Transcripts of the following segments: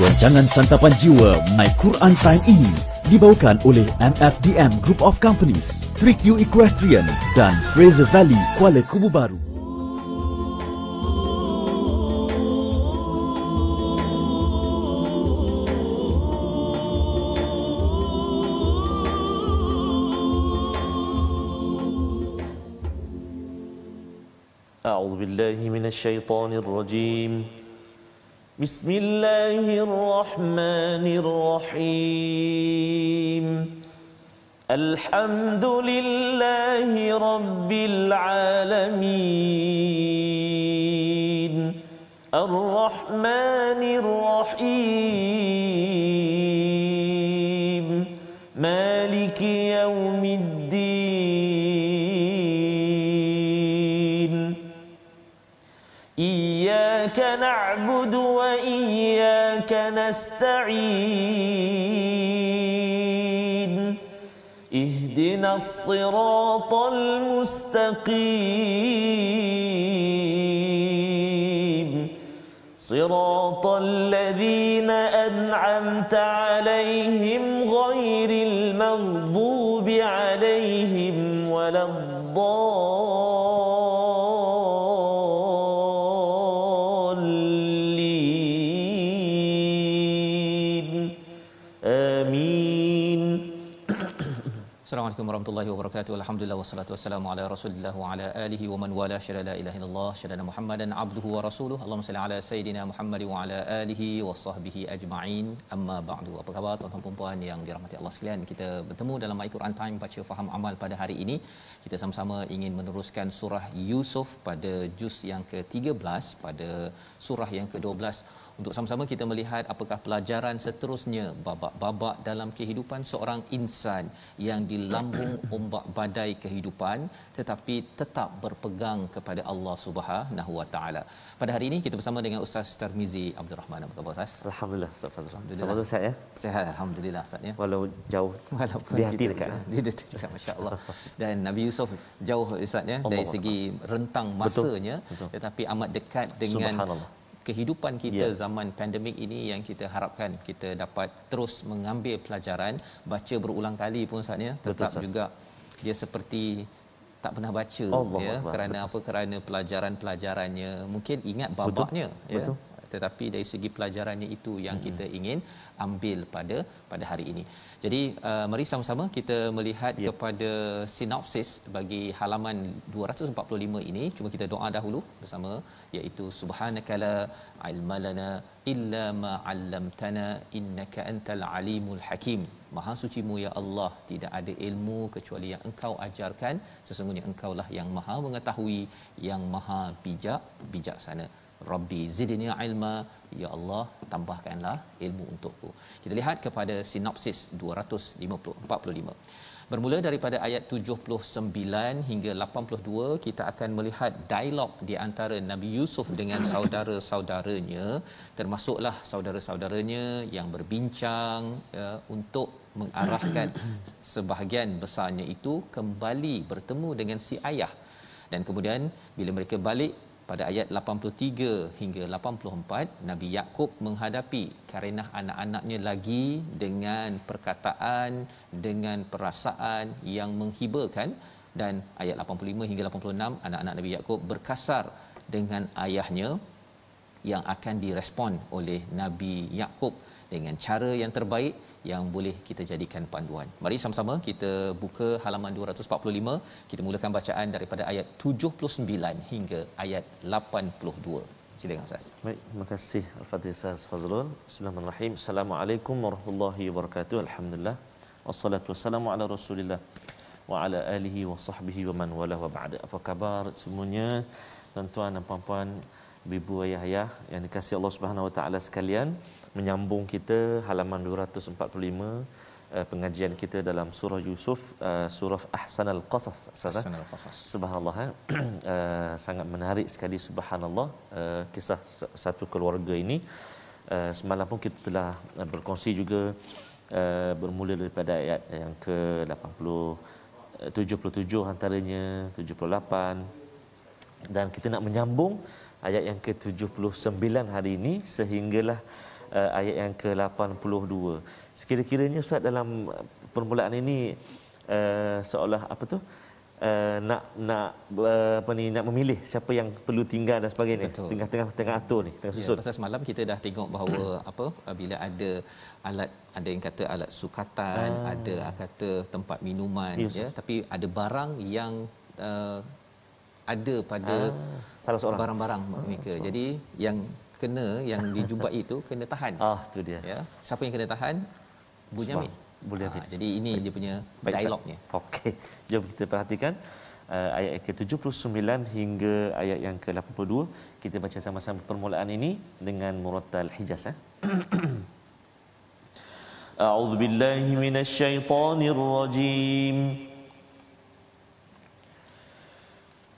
Rancangan Santapan Jiwa My Quran Time ini dibawakan oleh MFDM Group of Companies, Trick You Equestrian dan Fraser Valley Kuala Kubu Baru. أعوذ بالله من الشيطان الرجيم بسم الله الرحمن الرحيم الحمد لله رب العالمين الرحمن الرحيم مالك يوم الدين إياك نعبد وإياك نستعين اهدنا الصراط المستقيم صراط الذين أنعمت عليهم غير المغضوب عليهم ولا Assalamualaikum warahmatullahi wabarakatuh. Alhamdulillah wassalatu wassalamu ala Rasulillah wa ala alihi wa man wala syada la ilaha illallah syada Muhammadan abduhu wa rasuluh. Allahumma salli ala sayidina Muhammad wa ala alihi wa sahbihi ajma'in. Amma ba'du. Apa khabar tuan-tuan dan puan yang dirahmati Allah sekalian? Kita bertemu dalam My Quran Time baca faham amal pada hari ini. Kita sama-sama ingin meneruskan surah Yusuf pada juz yang ke-13 pada surah yang ke-12 untuk sama-sama kita melihat apakah pelajaran seterusnya babak-babak dalam kehidupan seorang insan yang dilambung ombak badai kehidupan tetapi tetap berpegang kepada Allah Subhanahu Wa Taala. Pada hari ini kita bersama dengan Ustaz Tarmizi Abdul Rahman. Apa khabar Ustaz? Alhamdulillah Ustaz Fazrul. Selamat sihat ya? Sihat alhamdulillah Ustaz ya. Walau jauh walaupun di hati dekat. Di dekat masya-Allah. Dan Nabi Yusuf jauh Ustaz ya dari segi rentang masanya betul. Tetapi amat dekat dengan kehidupan kita zaman pandemik ini yang kita harapkan kita dapat terus mengambil pelajaran, baca berulang kali pun saatnya tetap betul, juga dia seperti tak pernah baca ya kerana betul. Apa kerana pelajarannya mungkin ingat babaknya ya betul. Tetapi dari segi pelajarannya itu yang kita ingin ambil pada hari ini. Jadi mari sama-sama kita melihat kepada sinopsis bagi halaman 245 ini. Cuma kita doa dahulu bersama, iaitu subhanakala ilmalana illa ma 'allamtana innaka antal alimul hakim. Maha sucimu ya Allah, tidak ada ilmu kecuali yang engkau ajarkan, sesungguhnya engkaulah yang maha mengetahui, yang maha bijaksana. Rabbi zidni ilma, ya Allah tambahkanlah ilmu untukku. Kita lihat kepada sinopsis 245. Bermula daripada ayat 79 hingga 82 kita akan melihat dialog di antara Nabi Yusuf dengan saudara-saudaranya, termasuklah saudara-saudaranya yang berbincang untuk mengarahkan sebahagian besarnya itu kembali bertemu dengan si ayah. Dan kemudian bila mereka balik pada ayat 83 hingga 84, Nabi Yaqub menghadapi karenah anak-anaknya lagi dengan perkataan, dengan perasaan yang menghiburkan. Dan ayat 85 hingga 86, anak-anak Nabi Yaqub berkasar dengan ayahnya yang akan direspon oleh Nabi Yaqub dengan cara yang terbaik yang boleh kita jadikan panduan. Mari sama-sama kita buka halaman 245. Kita mulakan bacaan daripada ayat 79 hingga ayat 82. Silakan Ustaz. Baik, terima kasih Al-Fadhil Ustaz Fazrul. Bismillahirrahmanirrahim. Assalamualaikum warahmatullahi wabarakatuh. Alhamdulillah. Wassalatu wassalamu ala Rasulillah wa ala alihi wa sahbihi wa man wala wa ba'da. Apa khabar semuanya tuan-tuan dan puan-puan, ibu ayah-ayah yang dikasihi Allah Subhanahu wa taala sekalian? Menyambung kita halaman 245 pengajian kita dalam surah Yusuf, surah Ahsanal Qasas. Subhanallah, sangat menarik sekali subhanallah kisah satu keluarga ini. Semalam pun kita telah berkongsi juga bermula daripada ayat yang ke-80 77 antaranya 78, dan kita nak menyambung ayat yang ke-79 hari ini sehinggalah ayat yang ke-82. Sekira-kiranya Ustaz dalam permulaan ini seolah apa tu nak memilih siapa yang perlu tinggal dan sebagainya. Tengah atur ni, tengah susun. Pasal semalam kita dah tengok bahawa bila ada alat, ada yang kata alat sukatan, ada kata tempat minuman, tapi ada barang yang ada pada salah seorang barang-barang mereka. Jadi yang dijumpai itu kena tahan. Tu dia. Ya, siapa yang kena tahan? Bunyamin. Jadi ini dia punya dialognya. Okey. Jom kita perhatikan ayat ke-79 hingga ayat yang ke-82. Kita baca sama-sama permulaan ini dengan murattal Hijaz. A'udzu billahi minasyaitonir rajim.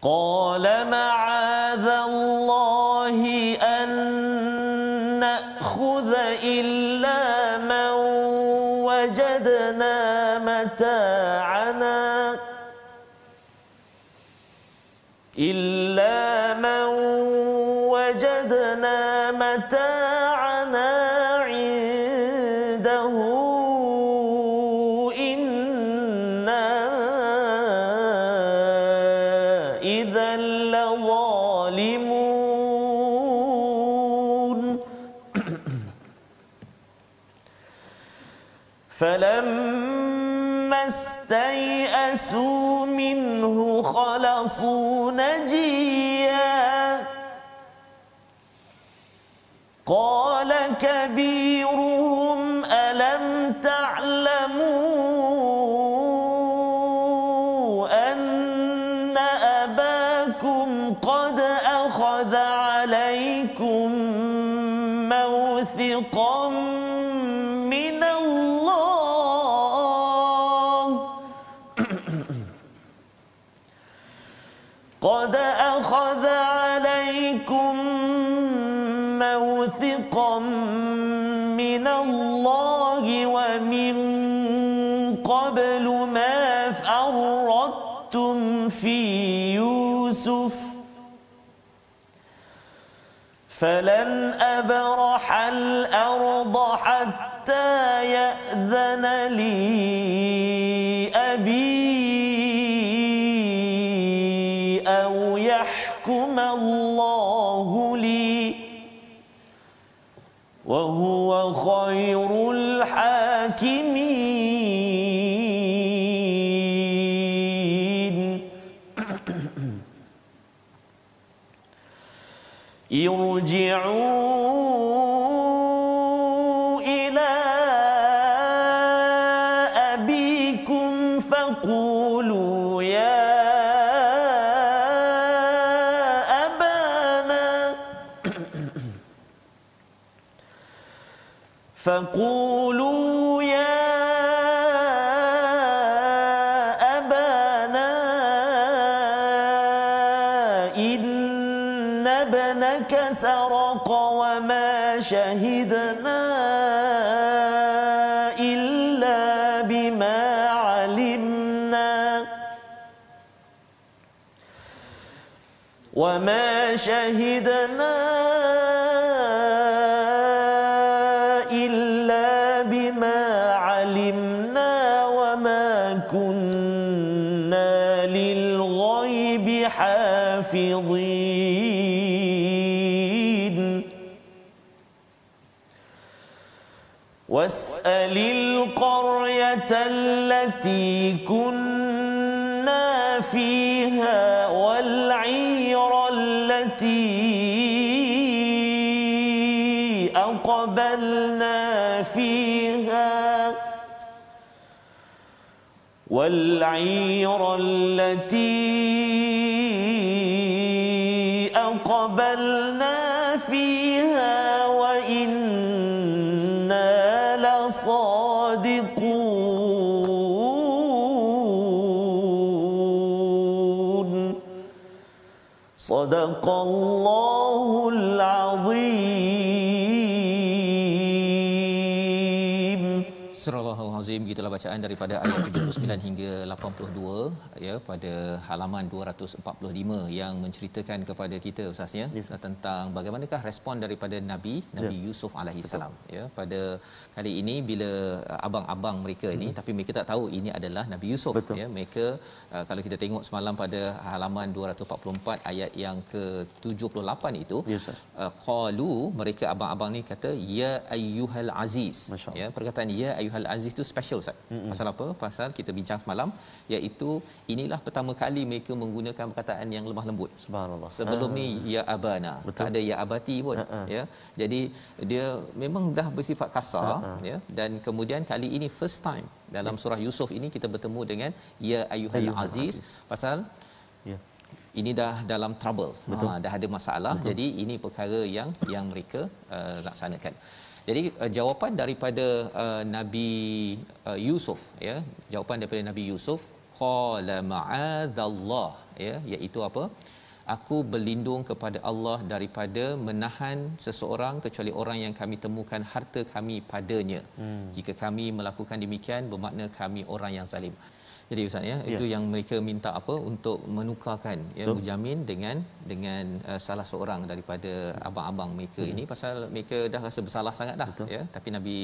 Qala ma'adzallahi an na'khudha illa man wajadna mata'ana إلا من وجدنا متاعنا عنده إنا إذا لظالمون فلما استيئسوا منه خلصوا نجيا قال كبيرهم ألم تعلموا أن أباكم قد أخذ عليكم موثقا من الله قد أخذ عليكم موثقا من الله ومن قبل ما فرطتم في يوسف فلن أبرح الأرض حتى يأذن لي أبي أو يحكم الله لي وهو خير الحاكمين ارجعوا إلى أبيكم فقولوا يا أبانا إن ابنك سرق وما شهدنا إلا بما علمنا وما شهدنا إلا بما علمنا وما كنا للغيب حافظين واسأل القرية التي كنا فيها والعير التي أقبلنا فيها والعير التي أقبلنا فيها وإنا لصادقون صدق الله العظيم. Surah Astagfirullahalazim, gitulah bacaan daripada ayat 79 hingga 82 ya, pada halaman 245 yang menceritakan kepada kita Ustaz ya, tentang bagaimanakah respon daripada Nabi Yusuf alaihissalam ya. Pada kali ini bila abang-abang mereka ini, tapi mereka tak tahu ini adalah Nabi Yusuf. Betul. Ya. Mereka kalau kita tengok semalam pada halaman 244 ayat yang ke-78 itu, qalu, mereka abang-abang ni kata ya ayyuhal aziz. Ya, perkataan ya ayyuhal aziz tu special Ustaz. Pasal apa? Pasal kita bincang semalam, iaitu inilah pertama kali mereka menggunakan perkataan yang lemah lembut. Subhanallah. Sebelum ni ya abana, tak ada ya abati pun. Ya. Jadi dia memang dah bersifat kasar ya, dan kemudian kali ini first time dalam surah Yusuf ini kita bertemu dengan ya ayyuhal aziz, pasal ini dah dalam trouble. Dah ada masalah. Jadi ini perkara yang mereka laksanakan. Jadi jawapan daripada Nabi Yusuf ya, jawapan daripada Nabi Yusuf, qala ma'adzallah ya, iaitu apa? Aku berlindung kepada Allah daripada menahan seseorang kecuali orang yang kami temukan harta kami padanya. Jika kami melakukan demikian, bermakna kami orang yang zalim. Jadi Ustaz ya, itu yang mereka minta apa, untuk menukarkan ya Mujamin dengan salah seorang daripada abang-abang mereka ini, pasal mereka dah rasa bersalah sangat dah ya. Tapi Nabi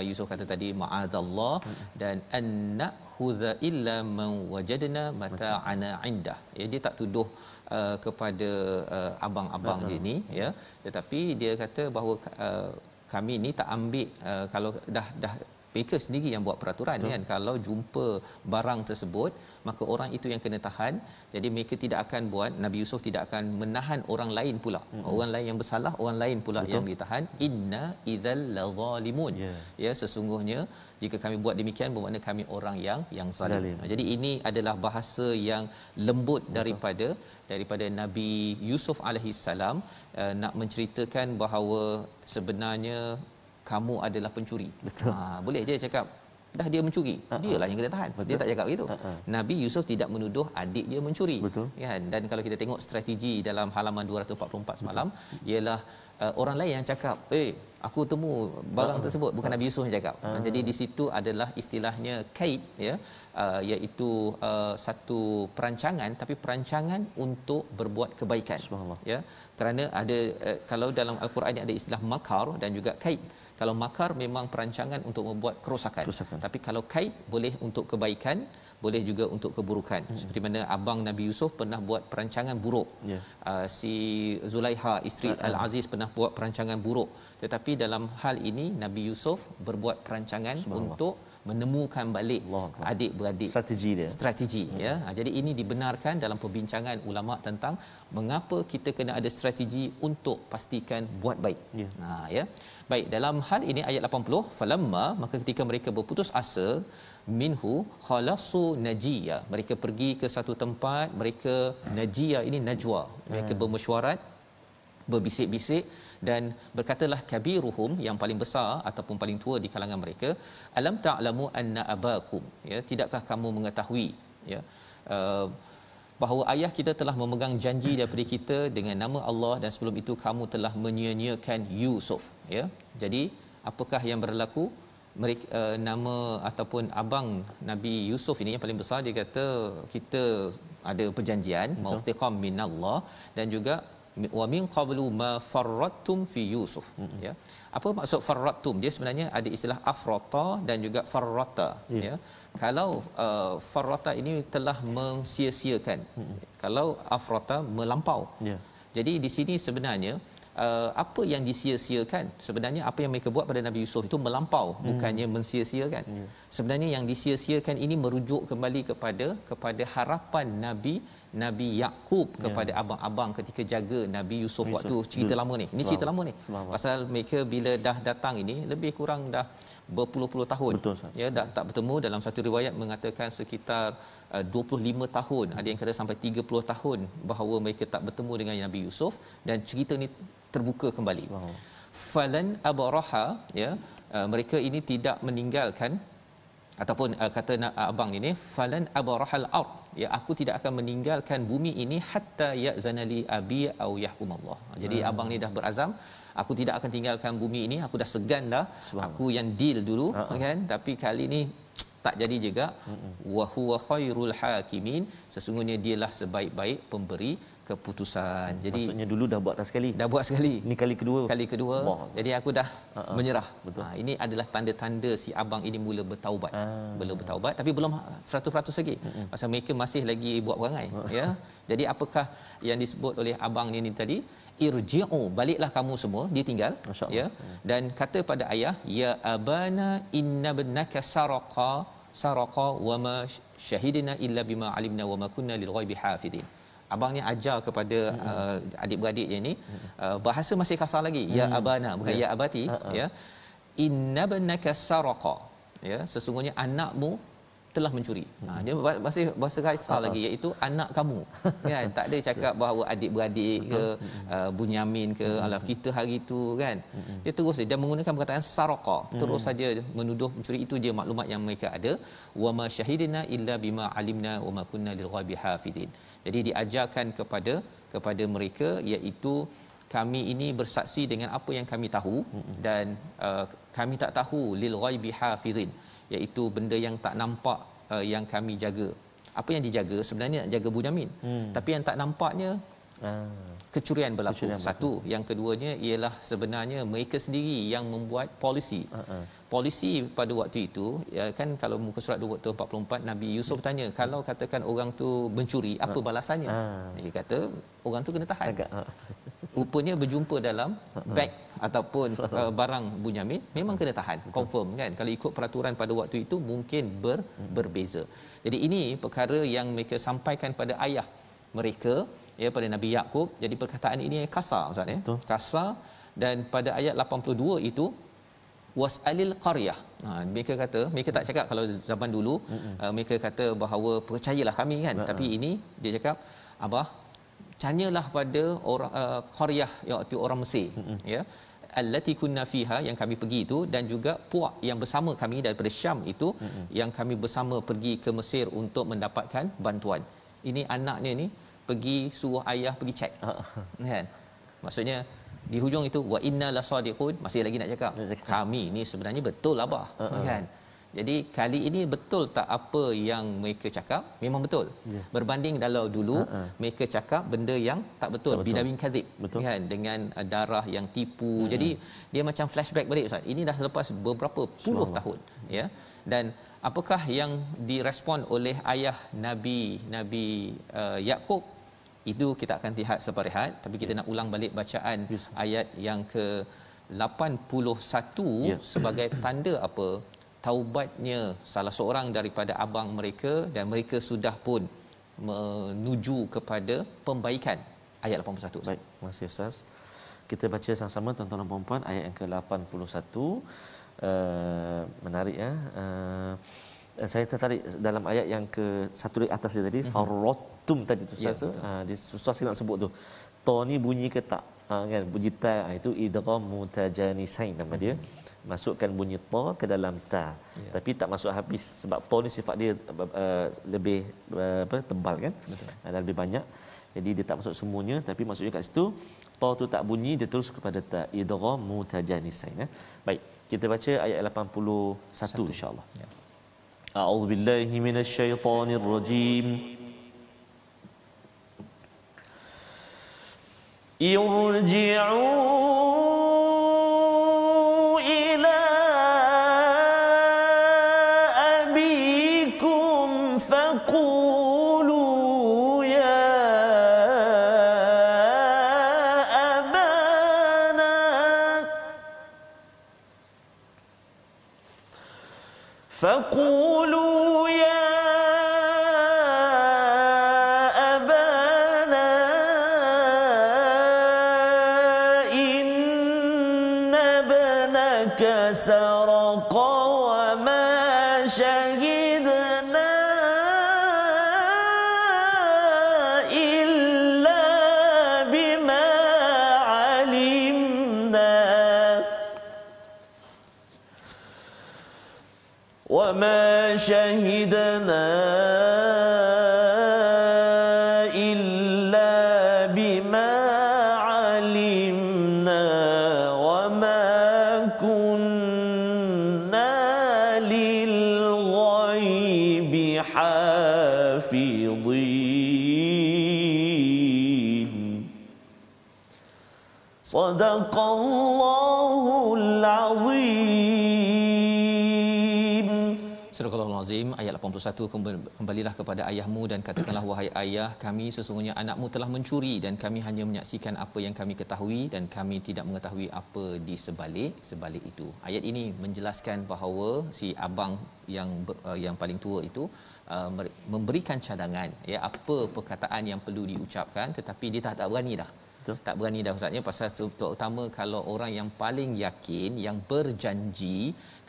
Yusuf kata tadi ma'adzallah dan anna khudha illa man wajadna mata'ana indah. Ya, dia tak tuduh kepada abang-abang dia ni ya, tetapi dia kata bahawa kami ni tak ambil kalau dah mereka sendiri yang buat peraturan kan, kalau jumpa barang tersebut maka orang itu yang kena tahan. Jadi mereka tidak akan buat, Nabi Yusuf tidak akan menahan orang lain pula. Orang lain yang bersalah, orang lain pula yang ditahan. Inna idzal lazalimun. Ya, sesungguhnya jika kami buat demikian bermakna kami orang yang zalim. Jadi ini adalah bahasa yang lembut daripada Nabi Yusuf alaihissalam, nak menceritakan bahawa sebenarnya kamu adalah pencuri. Boleh dia cakap dah dia mencuri, dialah yang kena tahan. Dia tak cakap begitu. Nabi Yusuf tidak menuduh adik dia mencuri. Kan? Dan kalau kita tengok strategi dalam halaman 244 semalam, ialah orang lain yang cakap, aku temu barang tersebut, bukan Nabi Yusuf yang cakap. Jadi di situ adalah istilahnya kaid ya, iaitu satu perancangan, tapi perancangan untuk berbuat kebaikan. Ya. Kerana ada kalau dalam al-Quran ni ada istilah makar dan juga kaid. Kalau makar memang perancangan untuk membuat kerosakan. Tapi kalau kaid boleh untuk kebaikan, boleh juga untuk keburukan. Seperti mana abang Nabi Yusuf pernah buat perancangan buruk. Si Zulaiha isteri Al-Aziz pernah buat perancangan buruk. Tetapi dalam hal ini Nabi Yusuf berbuat perancangan untuk menemukan balik adik-beradik. Strategi ya. Jadi ini dibenarkan dalam perbincangan ulama tentang mengapa kita kena ada strategi untuk pastikan buat baik. Ya. Baik, dalam hal ini ayat 80, falamma, maka ketika mereka berputus asa, minhu khalasu najiya, mereka pergi ke satu tempat, mereka najiya ini najwa, mereka bermesyuarat, berbisik-bisik, dan berkatalah kabiruhum, yang paling besar ataupun paling tua di kalangan mereka, alam ta'lamu anna abakum, ya, tidakkah kamu mengetahui ya bahawa ayah kita telah memegang janji daripada kita dengan nama Allah, dan sebelum itu kamu telah menyia-nyiakan Yusuf ya. Jadi apakah yang berlaku? Mereka nama ataupun abang Nabi Yusuf ini yang paling besar, dia kata kita ada perjanjian maustiqam minallah, dan juga wa min qablu ma farrattum fi Yusuf ya. Apa maksud farrattum? Dia sebenarnya ada istilah afrata dan juga farrata ya. Kalau farrata ini telah mensia-siakan, kalau afrata melampau. Jadi di sini sebenarnya apa yang disia-siakan? Sebenarnya apa yang mereka buat pada Nabi Yusuf itu melampau, bukannya mensia-siakan. Sebenarnya yang disia-siakan ini merujuk kembali kepada harapan Nabi Yaqub kepada abang-abang ketika jaga Nabi Yusuf waktu cerita lama ni. Ini cerita lama ni. Pasal mereka bila dah datang ini lebih kurang dah berpuluh-puluh tahun. Ya, dah tak bertemu. Dalam satu riwayat mengatakan sekitar 25 tahun, ada yang kata sampai 30 tahun bahawa mereka tak bertemu dengan Nabi Yusuf, dan cerita ni terbuka kembali. Falan abraha ya, mereka ini tidak meninggalkan, ataupun kata abang ini, falan abrahal ard ya, aku tidak akan meninggalkan bumi ini hatta ya'zanali abi au yahkum Allah. Jadi abang ni dah berazam, aku tidak akan tinggalkan bumi ini, aku dah segan dah, aku yang deal dulu kan, tapi kali ni tak jadi juga. Wa huwa khairul hakimin, sesungguhnya dialah sebaik-baik pemberi keputusan. Jadi maksudnya dulu dah buat dah sekali. Dah buat sekali. Ni kali kedua. Kali kedua. Allah. Jadi aku dah menyerah. Betul. Ini adalah tanda-tanda si abang ini mula bertaubat. Belum bertaubat tapi belum 100% lagi. Pasal mereka masih lagi buat perangai, ya. Jadi apakah yang disebut oleh abang ni tadi? Irji'u, baliklah kamu semua, ditinggal, ya. Dan kata pada ayah, ya abana inna ibnaka saraqa wa ma syahidna illa bima alimna wa ma kunna lil ghaibi hafidin. Abang ni ajar kepada adik-beradiknya ni bahasa masih kasar lagi, ya abana, bukan ya abati, ya. Inna ibnaka saraqa, ya, sesungguhnya anakmu telah mencuri. Dia masih bahasa kasar lagi, iaitu anak kamu. Kan, tak ada cakap bahawa adik-beradik ke Bunyamin ke alaf kita hari itu, kan. Dia terus dia menggunakan perkataan saraqa, terus saja menuduh mencuri. Itu je maklumat yang mereka ada. Wa ma syahidna illa bima alimna wa ma kunna lil ghaibi hafidin. Jadi diajarkan kepada mereka, iaitu kami ini bersaksi dengan apa yang kami tahu, dan kami tak tahu lil ghaibi hafizin, iaitu benda yang tak nampak yang kami jaga. Apa yang dijaga sebenarnya nak jaga Bunyamin, tapi yang tak nampaknya kecurian berlaku. Satu, yang keduanya ialah sebenarnya mereka sendiri yang membuat polisi. Polisi pada waktu itu, ya, kan, kalau muka surat 244 Nabi Yusuf tanya, kalau katakan orang tu mencuri, apa balasannya? Dia kata orang tu kena tahan. Rupanya berjumpa dalam beg ataupun barang Bunyamin, memang kena tahan, confirm, kan. Kalau ikut peraturan pada waktu itu mungkin berbeza. Jadi ini perkara yang mereka sampaikan pada ayah mereka, ya, pada Nabi Yaqub. Jadi perkataan ini kasar, Ustaz, ya. Kasar. Dan pada ayat 82 itu wasalil qaryah. Mereka kata, mereka tak cakap kalau zaman dulu mereka kata bahawa percayalah kami, kan. Tapi ini dia cakap, abah, tanyalah pada orang qaryah, iaitu orang Mesir, ya, allati kunna fiha, yang kami pergi itu, dan juga puak yang bersama kami daripada Syam itu, yang kami bersama pergi ke Mesir untuk mendapatkan bantuan. Ini anaknya ni pergi suruh ayah pergi cek, kan. Maksudnya di hujung itu wa inna lasadiqun, masih lagi nak cakap kami ni sebenarnya betul abah, kan. Jadi kali ini betul tak apa yang mereka cakap? Memang betul. Berbanding kalau dulu mereka cakap benda yang tak betul, bidawin kadzib, kan, dengan darah yang tipu. Jadi dia macam flashback balik, Ustaz. Ini dah selepas beberapa puluh tahun, ya. Dan apakah yang direspon oleh ayah Nabi Yaqub? Itu kita akan lihat selepas rehat, tapi kita nak ulang balik bacaan ayat yang ke-81 sebagai tanda apa? Taubatnya salah seorang daripada abang mereka, dan mereka sudah pun menuju kepada pembaikan. Ayat 81. Baik, terima kasih Ustaz. Kita baca sama-sama, tuan-tuan dan puan-puan, ayat yang ke-81. Menarik, ya. Saya tertarik dalam ayat yang ke satu di atas dia tadi, farrattum tadi tu Ustaz. Dia susah sikit nak sebut tu. Ta ni bunyi ke tak? Kan, bunyi ta itu idgham mutajanisain nama dia. Masukkan bunyi ta ke dalam ta, tapi tak masuk habis, sebab ta ni sifat dia lebih tebal, kan. Dan lebih banyak, jadi dia tak masuk semuanya, tapi maksudnya kat situ ta tu tak bunyi, dia terus kepada ta, idgham mutajanisain, ya. Baik, kita baca ayat 81 insya-Allah. A'udzubillahi minasyaitonirrajim. Irji'u ila abikum faqulu ya abana faqulu سرق وما شهدنا إلا بما علمنا وما شهدنا إلا بما علمنا وما كنا للغيب حافظين صدق الله العظيم. Surah Al-Azim ayat 81, kembalilah kepada ayahmu dan katakanlah wahai ayah kami sesungguhnya anakmu telah mencuri dan kami hanya menyaksikan apa yang kami ketahui dan kami tidak mengetahui apa di sebalik itu. Ayat ini menjelaskan bahawa si abang yang paling tua itu memberikan cadangan ya apa perkataan yang perlu diucapkan, tetapi dia tak berani dah. Tak berani dah ustaznya, pasal terutama kalau orang yang paling yakin, yang berjanji,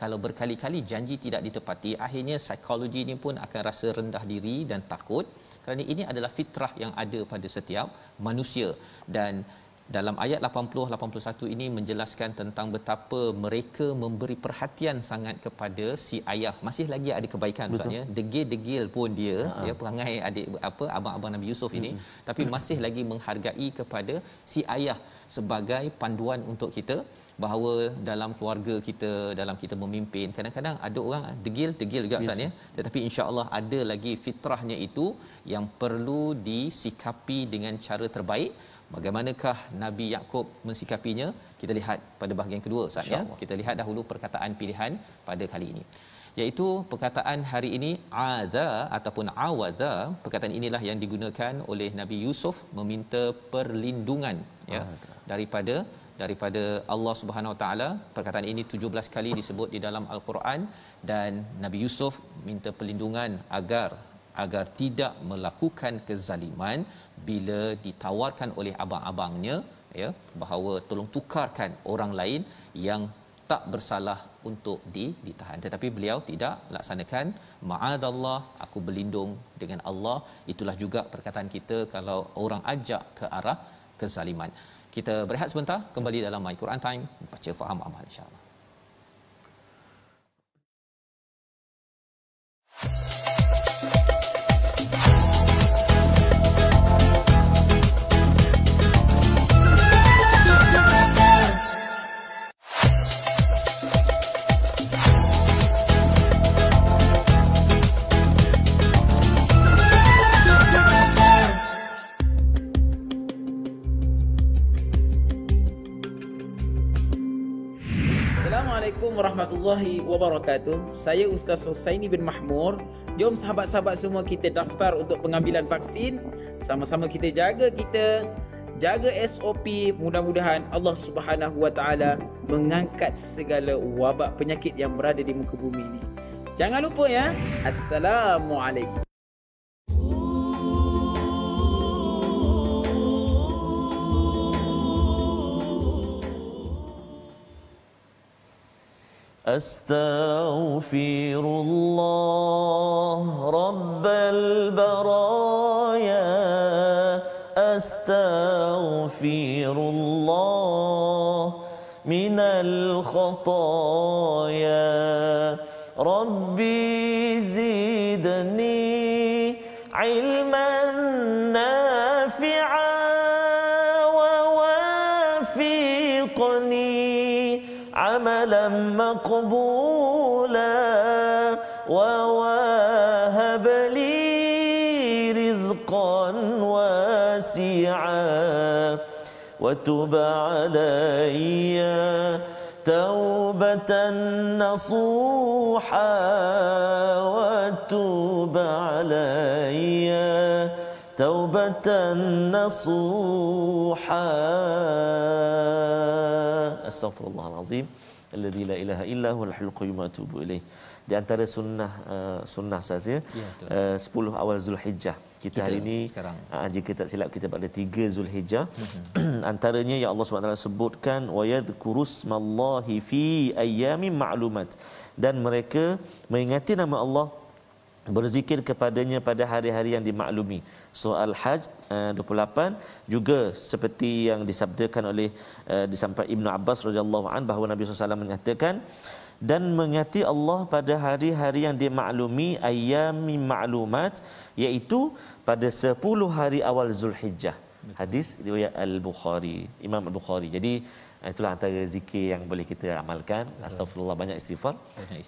kalau berkali-kali janji tidak ditepati, akhirnya psikologi ini pun akan rasa rendah diri dan takut, kerana ini adalah fitrah yang ada pada setiap manusia. Dan dalam ayat 80-81 ini menjelaskan tentang betapa mereka memberi perhatian sangat kepada si ayah. Masih lagi ada kebaikan ustaznya, degil-degil pun dia perangai adik abang-abang Nabi Yusuf ini, tapi masih lagi menghargai kepada si ayah sebagai panduan untuk kita, bahawa dalam keluarga kita, dalam kita memimpin, kadang-kadang ada orang degil juga ustaz ya, tetapi insya-Allah ada lagi fitrahnya itu yang perlu disikapi dengan cara terbaik. Bagaimanakah Nabi Yaqub mensikapinya? Kita lihat pada bahagian kedua ustaz ya. Kita lihat dahulu perkataan pilihan pada kali ini, iaitu perkataan hari ini adza ataupun awadza. Perkataan inilah yang digunakan oleh Nabi Yusuf meminta perlindungan ya daripada Allah Subhanahu Wa Taala. Perkataan ini 17 kali disebut di dalam Al-Quran, dan Nabi Yusuf minta perlindungan agar tidak melakukan kezaliman bila ditawarkan oleh abang-abangnya ya, bahawa tolong tukarkan orang lain yang tak bersalah untuk ditahan, tetapi beliau tidak laksanakan. Ma'adallah, aku berlindung dengan Allah. Itulah juga perkataan kita kalau orang ajak ke arah kezaliman. Kita berehat sebentar, kembali dalam My Quran Time, baca faham amal insya-Allah. Warahmatullahi wabarakatuh. Saya Ustaz Husaini bin Mahmur. Jom sahabat-sahabat semua kita daftar untuk pengambilan vaksin. Sama-sama kita jaga SOP. Mudah-mudahan Allah Subhanahu Wa Taala mengangkat segala wabak penyakit yang berada di muka bumi ini. Jangan lupa ya. Assalamualaikum. Astaghfirullah Rabbal Baraya, Astaghfirullah minal khataya, Rabbi zidni ilman nafi'a wa wafiqni عملا مقبولا ووهب لي رزقا واسعا وتب علي توبة نصوحا وتب علي توبة نصوحا. Astaghfirullahalazim alladzi la ilaha illa huwal hayyul qayyum wa atubu ilaih. Di antara sunnah saja 10 awal Zulhijjah. Kita hari ini jika tak silap kita pada 3 Zulhijjah. Antaranya yang Allah SWT sebutkan wa yadhkurusmallahi fi ayyamin ma'lumat, dan mereka mengingati nama Allah, berzikir kepadanya pada hari-hari yang dimaklumi. Surah Al-Hajj 28 juga seperti yang disabdakan oleh disampaikan Ibnu Abbas radhiyallahu an, bahawa Nabi SAW menyatakan dan mengingati Allah pada hari-hari yang dimaklumi, ayyamin ma'lumat, iaitu pada 10 hari awal Zulhijjah. Hadis riwayat Al-Bukhari, Imam Al-Bukhari. Jadi Itulah antara zikir yang boleh kita amalkan. Astagfirullah, banyak istighfar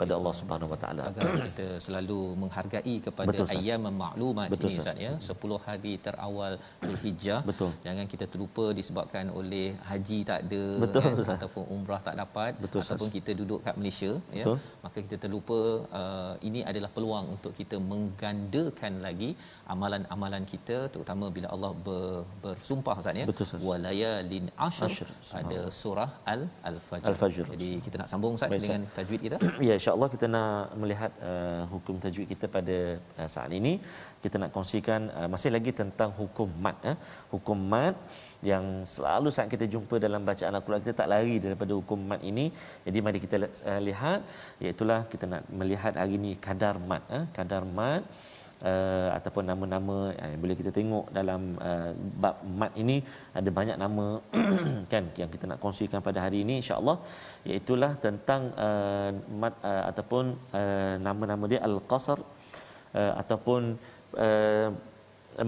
pada Allah Subhanahu Wa Taala. Agar kita selalu menghargai kepada ayyam ma'lumat ini Ustaz ya. 10 hari terawal Zulhijjah. Jangan kita terlupa disebabkan oleh haji tak ada kan, ataupun umrah tak dapat, ataupun kita duduk kat Malaysia ya. Maka kita terlupa ini adalah peluang untuk kita menggandakan lagi amalan-amalan kita, terutama bila Allah bersumpah Ustaz ya. Walayalin ashr, ada surah Al-Fajr. Jadi kita nak sambung Ustaz dengan tajwid kita. Ya, insya-Allah kita nak melihat hukum tajwid kita pada saat ini. Kita nak kongsikan masih lagi tentang hukum mad. Hukum mad yang selalu saat kita jumpa dalam bacaan Al-Quran, kita tak lari daripada hukum mad ini. Jadi mari kita lihat, iaitulah kita nak melihat hari ini kadar mad. Kadar mad ataupun nama-nama boleh kita tengok dalam bab mad ini ada banyak nama kan yang kita nak kongsikan pada hari ini insya-Allah, iaitulah tentang mad ataupun nama-nama dia al-qasr ataupun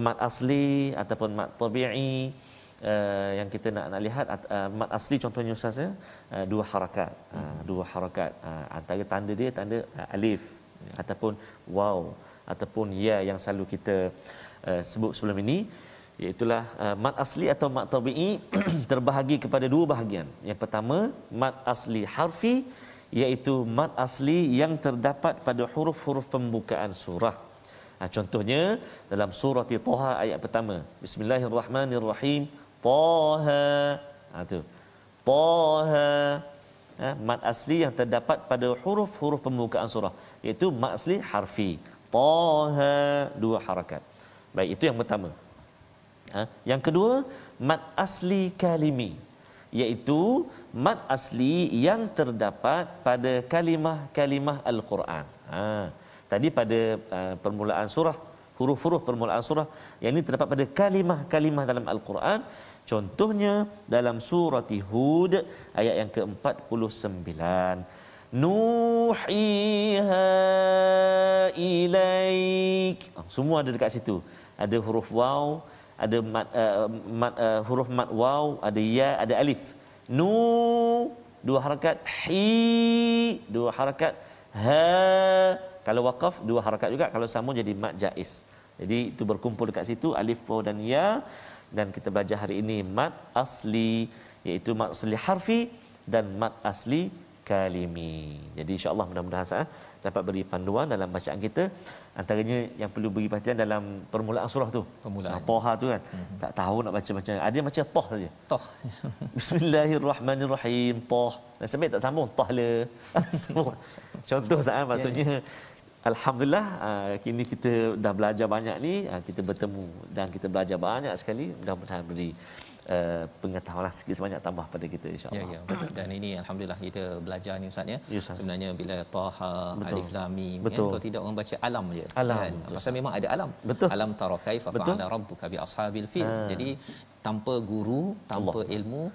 mad asli ataupun mad tabi'i. Yang kita nak lihat mad asli contohnya Ustaz ya, dua harakat antara tanda dia tanda alif ataupun waw ataupun ya yang selalu kita sebut sebelum ini, iaitulah mad asli atau mad tabi'i terbahagi kepada dua bahagian. Yang pertama mad asli harfi, iaitu mad asli yang terdapat pada huruf-huruf pembukaan surah. Contohnya dalam surah Taha ayat pertama, Bismillahirrahmanirrahim, Taha. Tu Taha, mad asli yang terdapat pada huruf-huruf pembukaan surah, iaitu mad asli harfi. Taha, dua harakat. Baik, itu yang pertama. Yang kedua mad asli kalimi, iaitu mad asli yang terdapat pada kalimah-kalimah Al-Quran. Tadi pada permulaan surah, huruf-huruf permulaan surah, yang ini terdapat pada kalimah-kalimah dalam Al-Quran. Contohnya dalam surah Hud ayat yang ke-49, Nuhiha ilaik. Semua ada dekat situ. Ada huruf waw, ada huruf mad waw, ada ya, ada alif. Nu, dua harakat. Hi, dua harakat. Ha, kalau waqaf dua harakat juga, kalau sambung jadi mad jaiz. Jadi itu berkumpul dekat situ alif, waw dan ya. Dan kita belajar hari ini mad asli, iaitu mad asli harfi dan mad asli kalimi. Jadi insya-Allah mudah-mudahan dapat beri panduan dalam bacaan kita. Antaranya yang perlu beri perhatian dalam permulaan surah tu. Taha tu kan. Tak tahu nak baca macam. Ada yang baca toh saja. Toh. Bismillahirrahmanirrahim. Toh. Dan sampai tak sambung tahla. Contoh saat maksudnya alhamdulillah kini kita dah belajar banyak ni, kita bertemu dan kita belajar banyak sekali. Mudah-mudahan beri pengetahuan sikit sebanyak tambah pada kita insya-Allah. Ya, betul. Dan ini alhamdulillah kita belajar ni Ustaz ya. Sebenarnya bila Taha, Alif Lam Mim kan, kalau tidak orang baca alam je. Kan? Pasal memang ada alam. Alam tara kaifa fa'ala rabbuka bi ashabil fil. Jadi tanpa guru, tanpa ilmu,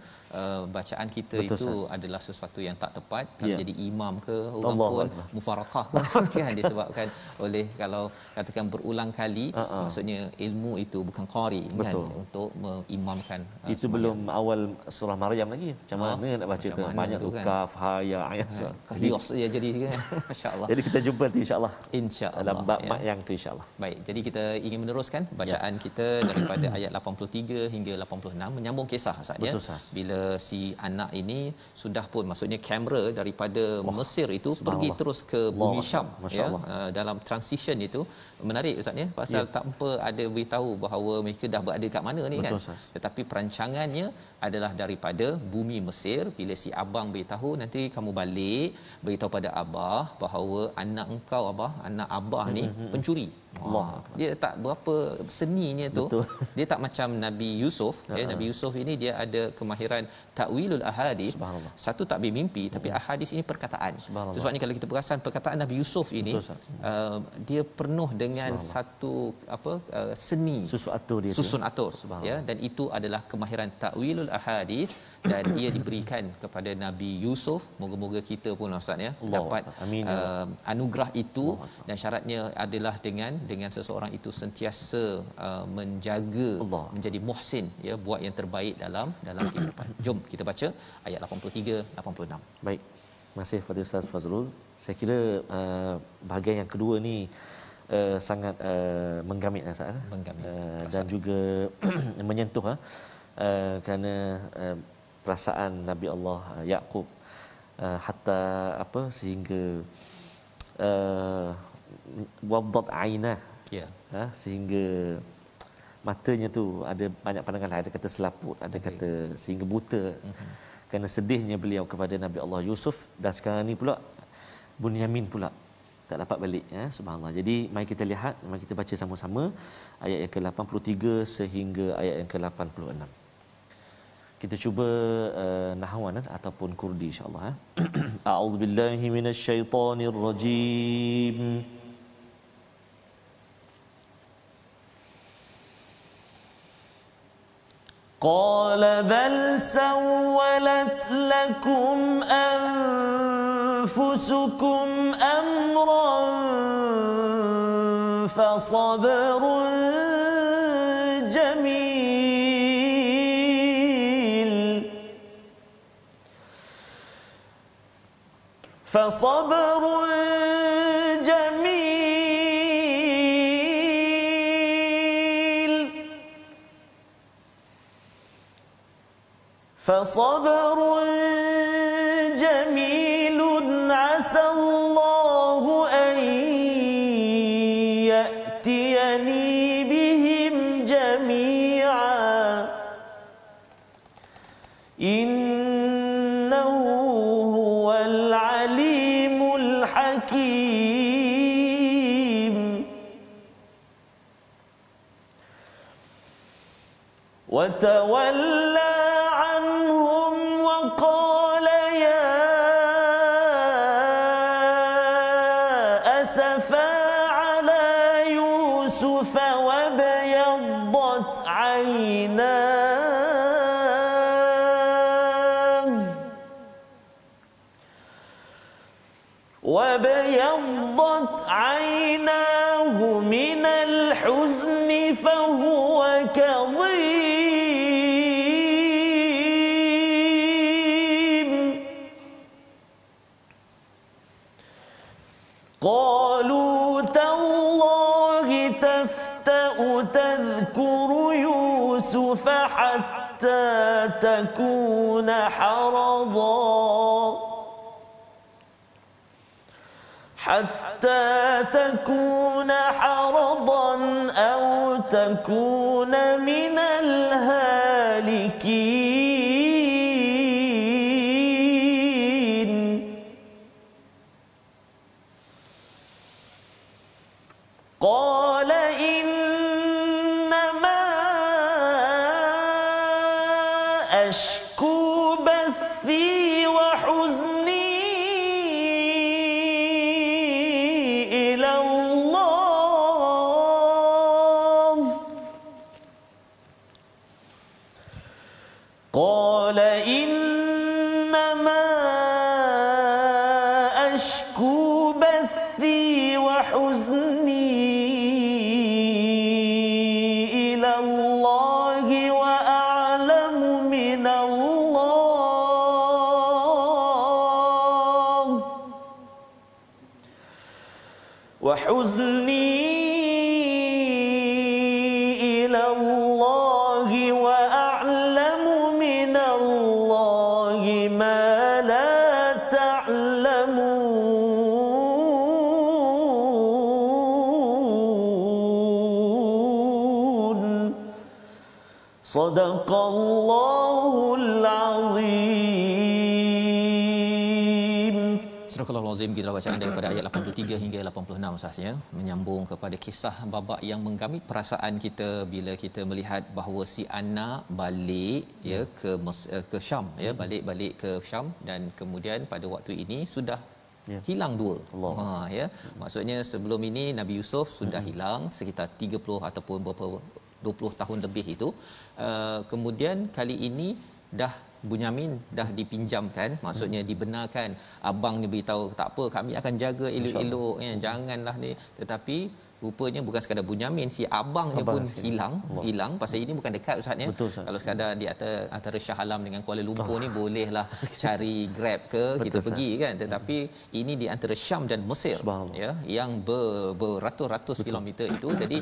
bacaan kita itu adalah sesuatu yang tak tepat. Kalau jadi imam ke orang pun mufarakah kan, disebabkan oleh kalau katakan berulang kali, maksudnya ilmu itu bukan qari kan, untuk mengimamkan itu semayang. Belum awal surah Maryam lagi, macam mana nak baca ke banyak tu kan? Kaf, ha, ya, ayat. Kalios dia jadi kan. Masya-Allah. Jadi kita jumpa nanti insya-Allah. Insya-Allah. Dalam bab mat yang tu insya-Allah. Baik, jadi kita ingin meneruskan bacaan kita daripada ayat 83 hingga 86, menyambung kisah Ustaz ya. Bila si anak ini sudah pun, maksudnya kamera daripada Mesir itu pergi terus ke bumi Syam ya. Dalam transition itu menarik Ustaz ya, pasal tanpa ada beritahu bahawa mereka dah berada kat mana ni kan. Tetapi perancangannya adalah daripada bumi Mesir. Bila si abang beritahu, nanti kamu balik beritahu pada abah bahawa anak engkau anak abah ni pencuri. Dia tak berapa seninya tu. Dia tak macam Nabi Yusuf ya. Nabi Yusuf ini dia ada kemahiran takwilul ahadith. Satu takbir mimpi, tapi ahadith ini perkataan. Sebabnya kalau kita perasan perkataan Nabi Yusuf ini, dia penuh dengan satu seni, susun atur ya, dan itu adalah kemahiran takwilul ahadith. Dan ia diberikan kepada Nabi Yusuf. Moga-moga kita pun Ustaz ya dapat anugerah itu. Dan syaratnya adalah dengan dengan seseorang itu sentiasa menjaga Allah, menjadi muhsin, ya, buat yang terbaik dalam kehidupan. Jom kita baca ayat 83 86. Baik. Terima kasih kepada Ustaz Fazrul. Saya kira bahagian yang kedua ni sangat menggamit Ustaz, dan juga menyentuh kerana perasaan Nabi Allah Yaqub hatta sehingga wabdat ainah, sehingga matanya tu ada banyak pandangan lain, ada kata selaput, ada kata sehingga buta, kerana sedihnya beliau kepada Nabi Allah Yusuf. Dan sekarang ni pula Bunyamin pula tak dapat balik, subhanallah. Jadi mari kita lihat, mari kita baca sama-sama ayat yang ke-83 sehingga ayat yang ke-86. Kita cuba nahwan ataupun kurdi insya-Allah. A'udzubillahi minasyaitonirrajim. Qala bal sawwalat lakum anfusukum amran fasabrun فصبر جميل عسى الله أن يأتيني بهم جميعا إنه هو العليم الحكيم وتولى عنهم وقال يا أسفا على يوسف وابيضت عيناه من الحزن فهو كظيم قالوا تالله تفتأ تذكر يوسف حتى تكون حرضا أو تكون من الهالكين قال إنما أشكو بثي وحزني إلى الله وأعلم من الله وحزني إلى الله وأعلم من الله ما لا تعلمون صدق الله العظيم. Surah Al-Azim, kita bacaan daripada ayat 83 hingga 86 Ustaz, ya, menyambung kepada kisah babak yang menggamit perasaan kita bila kita melihat bahawa si anak balik ke Syam, ya, balik ke Syam, dan kemudian pada waktu ini sudah hilang dua. Ya, maksudnya sebelum ini Nabi Yusuf sudah hilang sekitar 30 ataupun berapa 20 tahun lebih itu. Kemudian kali ini dah Bunyamin dah dipinjamkan, maksudnya dibenarkan. Abang ni beritahu tak apa, kami akan jaga elok-elok, ya, janganlah ni. Tetapi rupanya bukan sekadar Bunyamin, si abangnya pun hilang pasal ini bukan dekat Ustaz ya. Kalau sekadar di antara Shah Alam dengan Kuala Lumpur ni bolehlah cari Grab ke kita pergi kan, tetapi ini di antara Syam dan Mesir ya, yang beratus-ratus kilometer itu. Jadi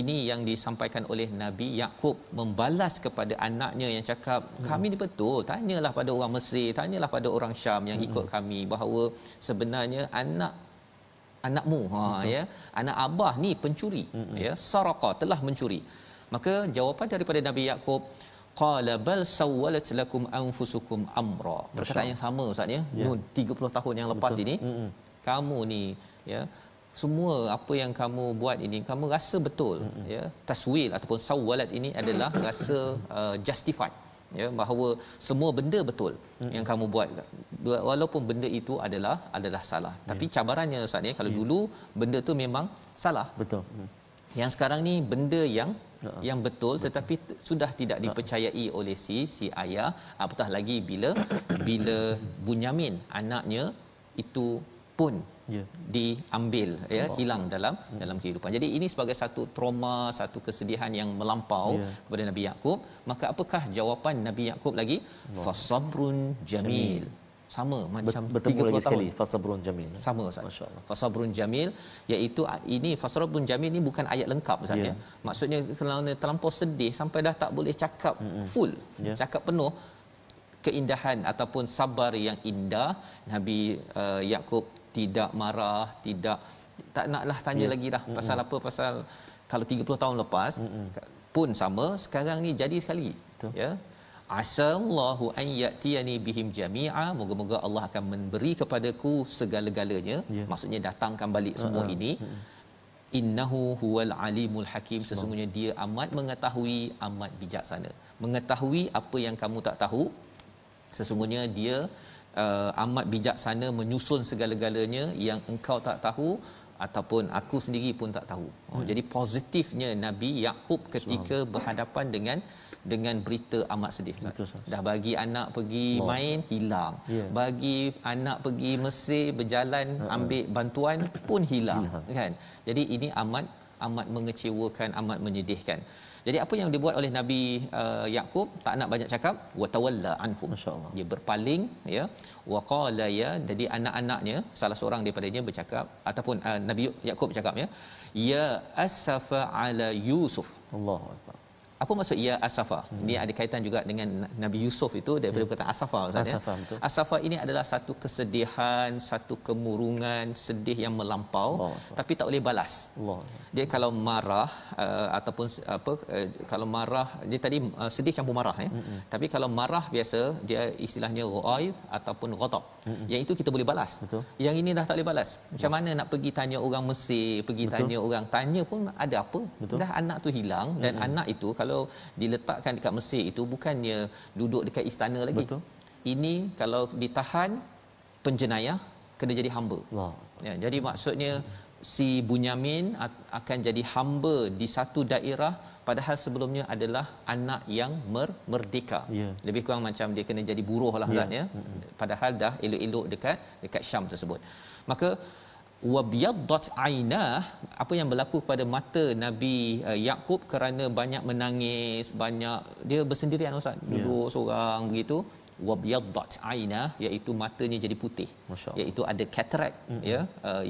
ini yang disampaikan oleh Nabi Yakub membalas kepada anaknya yang cakap, kami ni betul, tanyalah pada orang Mesir, tanyalah pada orang Syam yang ikut kami bahawa sebenarnya anakmu ya, anak abah ni pencuri ya, saraqa, telah mencuri. Maka jawapan daripada Nabi Yakub, qala bal sawwalat lakum anfusukum amra. Perkataan yang sama Ustaz ya, 30 tahun yang lepas ini kamu ni ya, semua apa yang kamu buat ini kamu rasa betul ya. Taswil ataupun sawwalat ini adalah rasa justified ya, bahawa semua benda betul yang kamu buat walaupun benda itu adalah salah. Tapi cabarannya Ustaz ya, kalau dulu benda tu memang salah, betul. Yang sekarang ni benda yang betul tetapi sudah tidak dipercayai oleh si ayah, apatah lagi bila Bunyamin anaknya itu pun diambil ya, hilang dalam kehidupan. Jadi ini sebagai satu trauma, satu kesedihan yang melampau kepada Nabi Yakub. Maka apakah jawapan Nabi Yakub lagi? Fasabrun jamil. Sama macam 30 tahun fasabrun jamil. Sama Ustaz. Fasabrun jamil, iaitu ini fasabrun jamil ni bukan ayat lengkap Ustaz ya. Maksudnya kerana terlampau sedih sampai dah tak boleh cakap full, cakap penuh keindahan ataupun sabar yang indah. Nabi Yakub tidak marah, tak naklah tanya lagi dah pasal apa, pasal kalau 30 tahun lepas pun sama, sekarang ni jadi sekali ya. Asallahu an ya'tiyani bihim jami'a, moga-moga Allah akan memberi kepadaku segala-galanya, maksudnya datangkan balik semua ini. Innahu huwal alimul hakim, sesungguhnya dia amat mengetahui, amat bijaksana. Mengetahui apa yang kamu tak tahu, sesungguhnya dia amat bijaksana menyusun segala-galanya yang engkau tak tahu ataupun aku sendiri pun tak tahu. Jadi positifnya Nabi Yakub ketika berhadapan dengan berita amat sedih. Dah bagi anak pergi main, hilang. Bagi anak pergi Mesir berjalan ambil bantuan pun hilang kan. Jadi ini amat mengecewakan, amat menyedihkan. Jadi apa yang dibuat oleh Nabi Yakub, tak nak banyak cakap, wa tawalla anfum, dia berpaling ya, wa qala ya, jadi anak-anaknya salah seorang daripadanya bercakap ataupun Nabi Yakub bercakap ya asafa ala Yusuf. Allahu akbar. Apa maksud ya asafa? Ini ada kaitan juga dengan Nabi Yusuf itu daripada perkataan asafa Ustaz ya. Asafa ini adalah satu kesedihan, satu kemurungan, sedih yang melampau tapi tak boleh balas. Dia kalau marah ataupun kalau marah dia tadi sedih campur marah ya. Tapi kalau marah biasa dia istilahnya ghaib ataupun ghadab. Yang itu kita boleh balas. Yang ini dah tak boleh balas. Macam mana nak pergi tanya orang Mesir, pergi tanya orang, tanya pun ada apa? Dah anak tu hilang dan anak itu kalau diletakkan dekat Mesir itu bukannya duduk dekat istana lagi. Ini kalau ditahan penjenayah kena jadi hamba. Ya, jadi maksudnya si Bunyamin akan jadi hamba di satu daerah padahal sebelumnya adalah anak yang merdeka. Lebih kurang macam dia kena jadi buruh lah kan ya. Padahal dah elok-elok dekat Syam tersebut. Maka wabiyaddat ainah, apa yang berlaku pada mata Nabi Yakub kerana banyak menangis, banyak dia bersendirian Ustaz, duduk seorang begitu. Wabiyaddat ainah, iaitu matanya jadi putih, iaitu ada katarak ya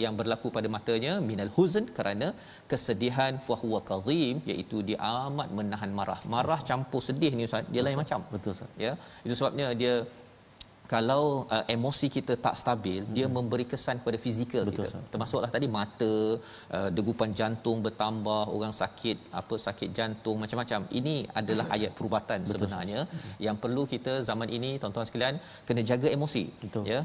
yang berlaku pada matanya, minal huzn, kerana kesedihan, fa huwa kadhim, iaitu dia amat menahan marah campur sedih ni Ustaz, dia lain macam. Betul Ustaz ya. Itu sebabnya dia kalau emosi kita tak stabil, dia memberi kesan kepada fizikal kita. Termasuklah tadi mata, degupan jantung bertambah, orang sakit jantung macam-macam. Ini adalah ayat perubatan sebenarnya yang perlu kita zaman ini tuan-tuan sekalian kena jaga emosi. Ya.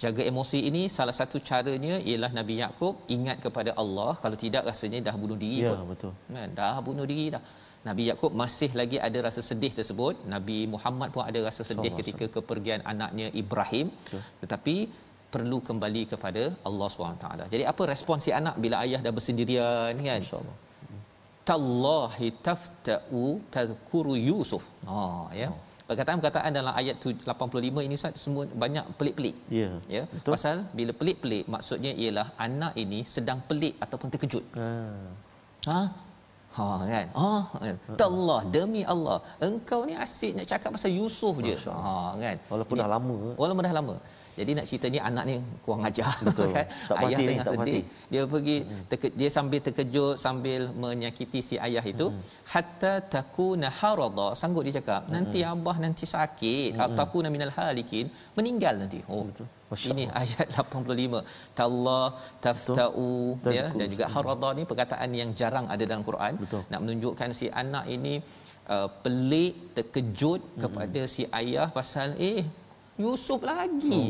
Jaga emosi ini salah satu caranya ialah Nabi Yakub ingat kepada Allah, kalau tidak rasanya dah bunuh diri. Betul. Dah bunuh diri dah. Nabi Yakub masih lagi ada rasa sedih tersebut. Nabi Muhammad pun ada rasa sedih ketika kepergian anaknya Ibrahim. Tetapi perlu kembali kepada Allah SWT. Jadi apa respon si anak bila ayah dah bersendirian kan? Tallahi tafta'u tadhkuru Yusuf. Ya. Perkataan-perkataan dalam ayat 85 ini Ustaz semua banyak pelik-pelik. Ya. Betul. Pasal bila pelik-pelik maksudnya ialah anak ini sedang pelik ataupun terkejut. Kan. Allah, demi Allah, engkau ni asyik nak cakap pasal Yusuf je. Kan. Walaupun dah lama. Jadi nak cerita ni anak ni kurang ajar. Betul. Kan? Ayah tengah sedih, dia pergi Hmm. dia sambil terkejut, sambil menyakiti si ayah itu. Hatta takuna harada, sanggup dia cakap nanti abah nanti sakit, takuna minal halikin, meninggal nanti. Ini ayat 85. Tallah taftau, ya, dan juga harada ni perkataan yang jarang ada dalam Quran. Betul. Nak menunjukkan si anak ini pelik, terkejut kepada si ayah pasal Yusuf lagi.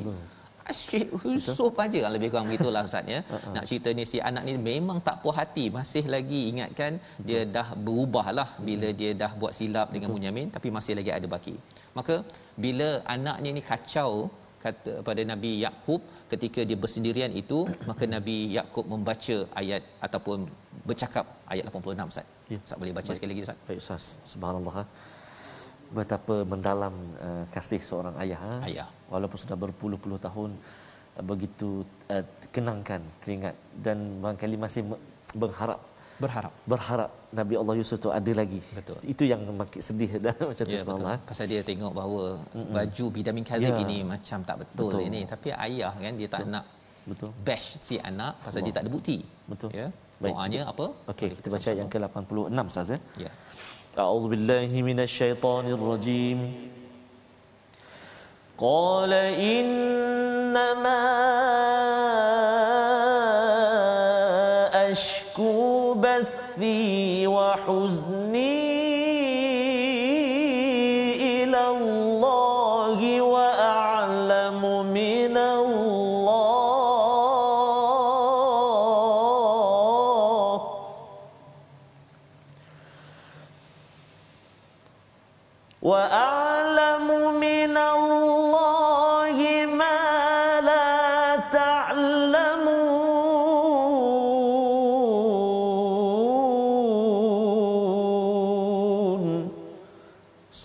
Asyik Yusuf aja, lebih kurang begitulah Ustaz ya. Nak cerita ni si anak ni memang tak puas hati, masih lagi ingatkan dia dah berubahlah bila dia dah buat silap dengan Bunyamin, tapi masih lagi ada baki. Maka bila anaknya ni kacau kata pada Nabi Yaqub ketika dia bersendirian itu, maka Nabi Yaqub membaca ayat ataupun bercakap ayat 86 Ustaz. Ustaz boleh baca sekali lagi Ustaz? Baik Ustaz, subhanallah. Betapa mendalam kasih seorang ayah. Walaupun sudah berpuluh-puluh tahun, begitu kenangkan, keringat, dan barangkali masih berharap Nabi Allah Yusuf tu ada lagi. Betul. Itu yang makin sedih dah macam tu subhanallah. Pasal dia tengok bahawa baju bidamin kadhib ini macam tak betul ini, tapi ayah kan dia tak nak bash si anak pasal dia tak ada bukti. Betul. Ya. Baik. Doanya apa? Okey, kita baca yang ke-86 Ustaz ya. Ya. A'udzu billahi minasyaitonir rajim. Qala innama ashku bathi wa huzni ila Allah wa a'lamu min وَأَعْلَمُ مِنَ اللَّهِ مَا لَا تَعْلَمُونَ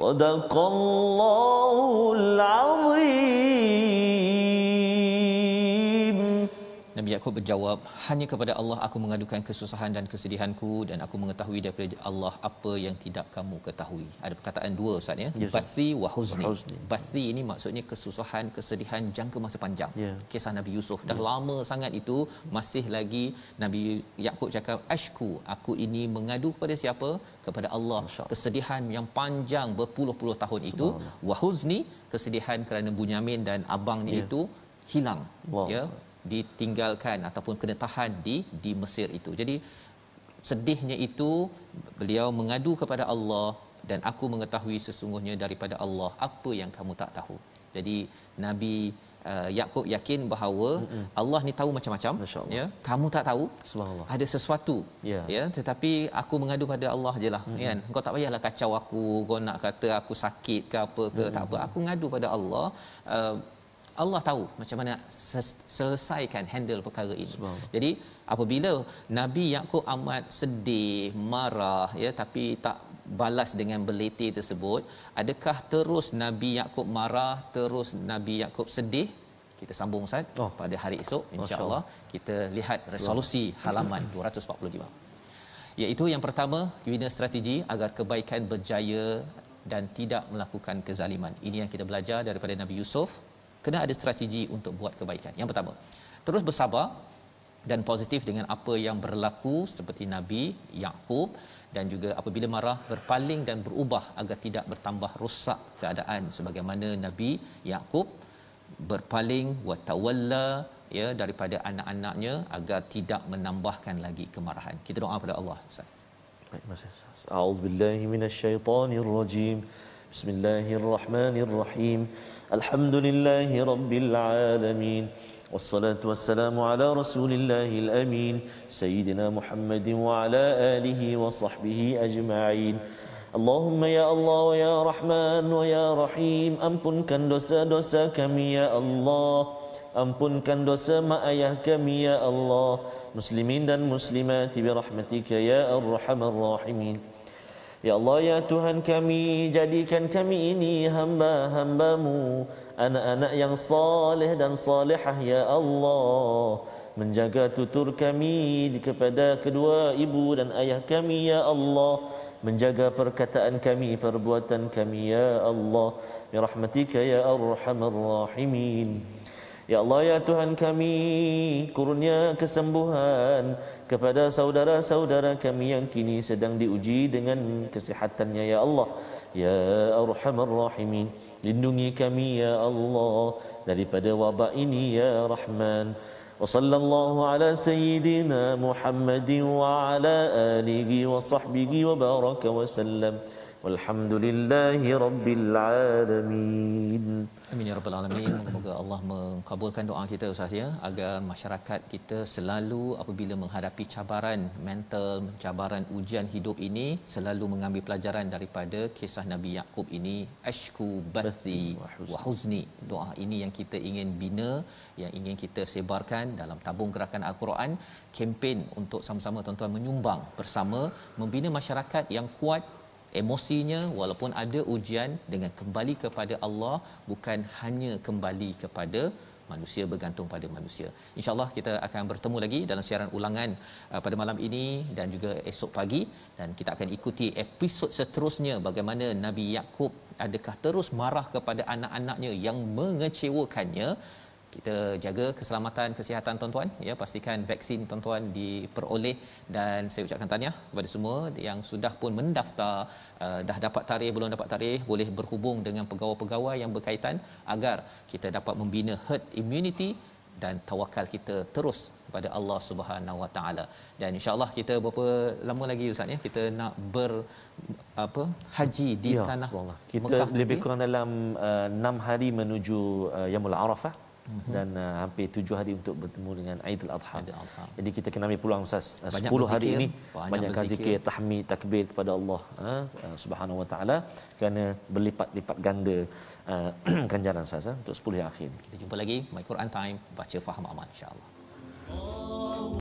صَدَقَ اللَّهُ الْعَظِيمُ. Nabi Yaqub berjawab, hanya kepada Allah aku mengadukan kesusahan dan kesedihanku, dan aku mengetahui daripada Allah apa yang tidak kamu ketahui. Ada perkataan dua Ustaz ya. Bathi wa huzni. Bathi ini maksudnya kesusahan, kesedihan jangka masa panjang. Kisah Nabi Yusuf dah lama sangat itu, masih lagi Nabi Yaqub cakap ashku, aku ini mengadu kepada siapa? Kepada Allah. Kesedihan yang panjang berpuluh-puluh tahun itu, wa huzni, kesedihan kerana Bunyamin dan abangnya itu hilang. Ya, ditinggalkan ataupun kena tahan di Mesir itu. Jadi sedihnya itu beliau mengadu kepada Allah, dan aku mengetahui sesungguhnya daripada Allah apa yang kamu tak tahu. Jadi Nabi Yaqub yakin bahawa Allah ni tahu macam-macam, ya, kamu tak tahu. Subhanallah. Ada sesuatu, ya, tetapi aku mengadu pada Allah jelah, kan. Kau tak payahlah kacau aku, kau nak kata aku sakit ke apa ke, tak apa, aku ngadu pada Allah. Allah tahu macam mana selesaikan handle perkara ini. Jadi apabila Nabi Yaqub amat sedih, marah, ya, tapi tak balas dengan beliti tersebut, adakah terus Nabi Yaqub marah, terus Nabi Yaqub sedih? Kita sambung Ustaz pada hari esok insya-Allah. Kita lihat resolusi halaman 245. Iaitu yang pertama, bina strategi agar kebaikan berjaya dan tidak melakukan kezaliman. Ini yang kita belajar daripada Nabi Yusuf. Kena ada strategi untuk buat kebaikan. Yang pertama, terus bersabar dan positif dengan apa yang berlaku seperti Nabi Yaqub, dan juga apabila marah berpaling dan berubah agar tidak bertambah rosak keadaan sebagaimana Nabi Yaqub berpaling wa tawalla, ya, daripada anak-anaknya agar tidak menambahkan lagi kemarahan. Kita doa pada Allah Ustaz. Baik, a'udzubillahi minasyaitonirrajim. Bismillahirrahmanirrahim. Alhamdulillahi rabbil alamin. Wassalatu wassalamu ala rasulillahil amin, Sayyidina Muhammadin wa ala alihi wa sahbihi ajma'in. Allahumma ya Allah wa ya Rahman wa ya Rahim, ampunkan dosa-dosa kami ya Allah, ampunkan dosa mak ayah kami ya Allah, muslimin dan muslimat bi rahmatika ya arhamar rahimin. Ya Allah, ya Tuhan kami, jadikan kami ini hamba-hamba-Mu, anak-anak yang saleh dan salihah ya Allah. Menjaga tutur kami kepada kedua ibu dan ayah kami ya Allah. Menjaga perkataan kami, perbuatan kami ya Allah. Birahmatika ya arhamar rahimin. Ya Allah, ya Tuhan kami, kurnia kesembuhan kepada saudara-saudara kami yang kini sedang diuji dengan kesihatannya ya Allah. Ya arhamar rahimin, lindungi kami ya Allah daripada wabak ini ya Rahman. Wa sallallahu ala sayyidina Muhammadin wa ala alihi wa sahbihi wa baraka wa sallam. Walhamdulillahi rabbil alamin. Amin ya rabbal alamin. Moga-moga Allah mengabulkan doa kita Ustaz ya, agar masyarakat kita selalu apabila menghadapi cabaran mental, cabaran ujian hidup ini, selalu mengambil pelajaran daripada kisah Nabi Yaqub ini. Ashku bathi wa huzni. Doa ini yang kita ingin bina, yang ingin kita sebarkan dalam tabung gerakan Al-Quran, kempen untuk sama-sama tuan-tuan menyumbang bersama, membina masyarakat yang kuat emosinya walaupun ada ujian, dengan kembali kepada Allah, bukan hanya kembali kepada manusia, bergantung pada manusia. InsyaAllah kita akan bertemu lagi dalam siaran ulangan pada malam ini dan juga esok pagi, dan kita akan ikuti episod seterusnya bagaimana Nabi Yaqub adakah terus marah kepada anak-anaknya yang mengecewakannya. Kita jaga keselamatan, kesihatan tuan-tuan ya, pastikan vaksin tuan-tuan diperoleh, dan saya ucapkan tahniah kepada semua yang sudah pun mendaftar, dah dapat tarikh, belum dapat tarikh, boleh berhubung dengan pegawai-pegawai yang berkaitan agar kita dapat membina herd immunity dan tawakal kita terus kepada Allah Subhanahu Wa Taala. Dan insya-Allah kita berapa lama lagi Ustaz ya kita nak haji di tanah Allah. Kita Mekah lebih nanti? kurang dalam 6 hari menuju Yaumul Arafah. Dan hampir 7 hari untuk bertemu dengan Aidil Adha. Jadi kita kena ambil peluang Ustaz. 10 hari ini banyakkan zikir, tahmid, takbir kepada Allah Subhanahu Wa Taala, kerana berlipat-lipat ganda ganjaran Ustaz untuk 10 yang akhir. Kita jumpa lagi My Quran Time, baca faham amal insya-Allah.